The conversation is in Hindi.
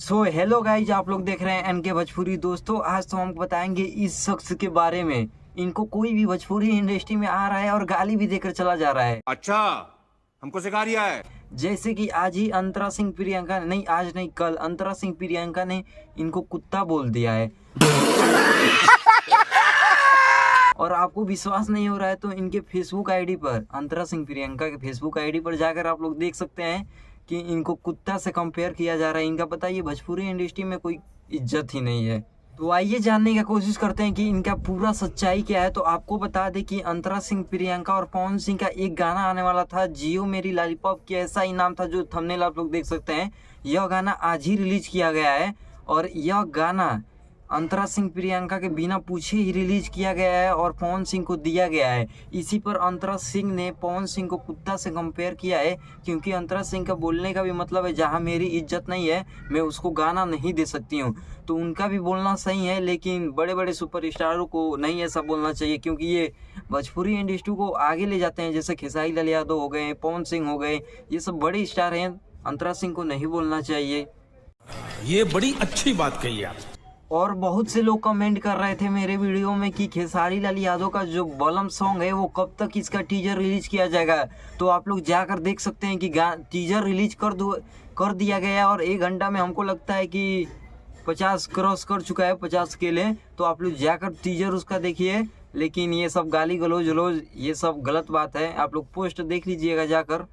हेलो गाइज, आप लोग देख रहे हैं एनके भोजपुरी। दोस्तों, आज तो हम बताएंगे इस शख्स के बारे में। इनको कोई भी भोजपुरी इंडस्ट्री में आ रहा है और गाली भी देकर चला जा रहा है। अच्छा, हमको सिखा रिया है। जैसे कि आज ही अंतरा सिंह प्रियंका नहीं, आज नहीं कल अंतरा सिंह प्रियंका ने इनको कुत्ता बोल दिया है। और आपको विश्वास नहीं हो रहा है तो इनके फेसबुक आईडी पर, अंतरा सिंह प्रियंका के फेसबुक आईडी पर जाकर आप लोग देख सकते हैं कि इनको कुत्ता से कंपेयर किया जा रहा है। इनका पता ये भोजपुरी इंडस्ट्री में कोई इज्जत ही नहीं है। तो आइए जानने की कोशिश करते हैं कि इनका पूरा सच्चाई क्या है। तो आपको बता दें कि अंतरा सिंह प्रियंका और पवन सिंह का एक गाना आने वाला था, जियो मेरी लॉलीपॉप की, ऐसा ही नाम था जो थंबनेल आप लोग देख सकते हैं। यह गाना आज ही रिलीज किया गया है और यह गाना अंतरा सिंह प्रियंका के बिना पूछे ही रिलीज किया गया है और पवन सिंह को दिया गया है। इसी पर अंतरा सिंह ने पवन सिंह को कुत्ता से कंपेयर किया है, क्योंकि अंतरा सिंह का बोलने का भी मतलब है जहां मेरी इज्जत नहीं है मैं उसको गाना नहीं दे सकती हूं। तो उनका भी बोलना सही है, लेकिन बड़े बड़े सुपरस्टारों को नहीं ऐसा बोलना चाहिए, क्योंकि ये भोजपुरी इंडस्ट्री को आगे ले जाते हैं। जैसे खेसारी लाल यादव हो गए, पवन सिंह हो गए, ये सब बड़े स्टार हैं। अंतरा सिंह को नहीं बोलना चाहिए। ये बड़ी अच्छी बात कही आप। और बहुत से लोग कमेंट कर रहे थे मेरे वीडियो में कि खेसारी लाल यादव का जो बलम सॉन्ग है वो कब तक इसका टीजर रिलीज किया जाएगा। तो आप लोग जाकर देख सकते हैं कि टीजर रिलीज कर दिया गया है और 1 घंटा में हमको लगता है कि 50 क्रॉस कर चुका है, 50 के लिए। तो आप लोग जाकर टीजर उसका देखिए। लेकिन ये सब गाली गलौज ये सब गलत बात है। आप लोग पोस्ट देख लीजिएगा जाकर।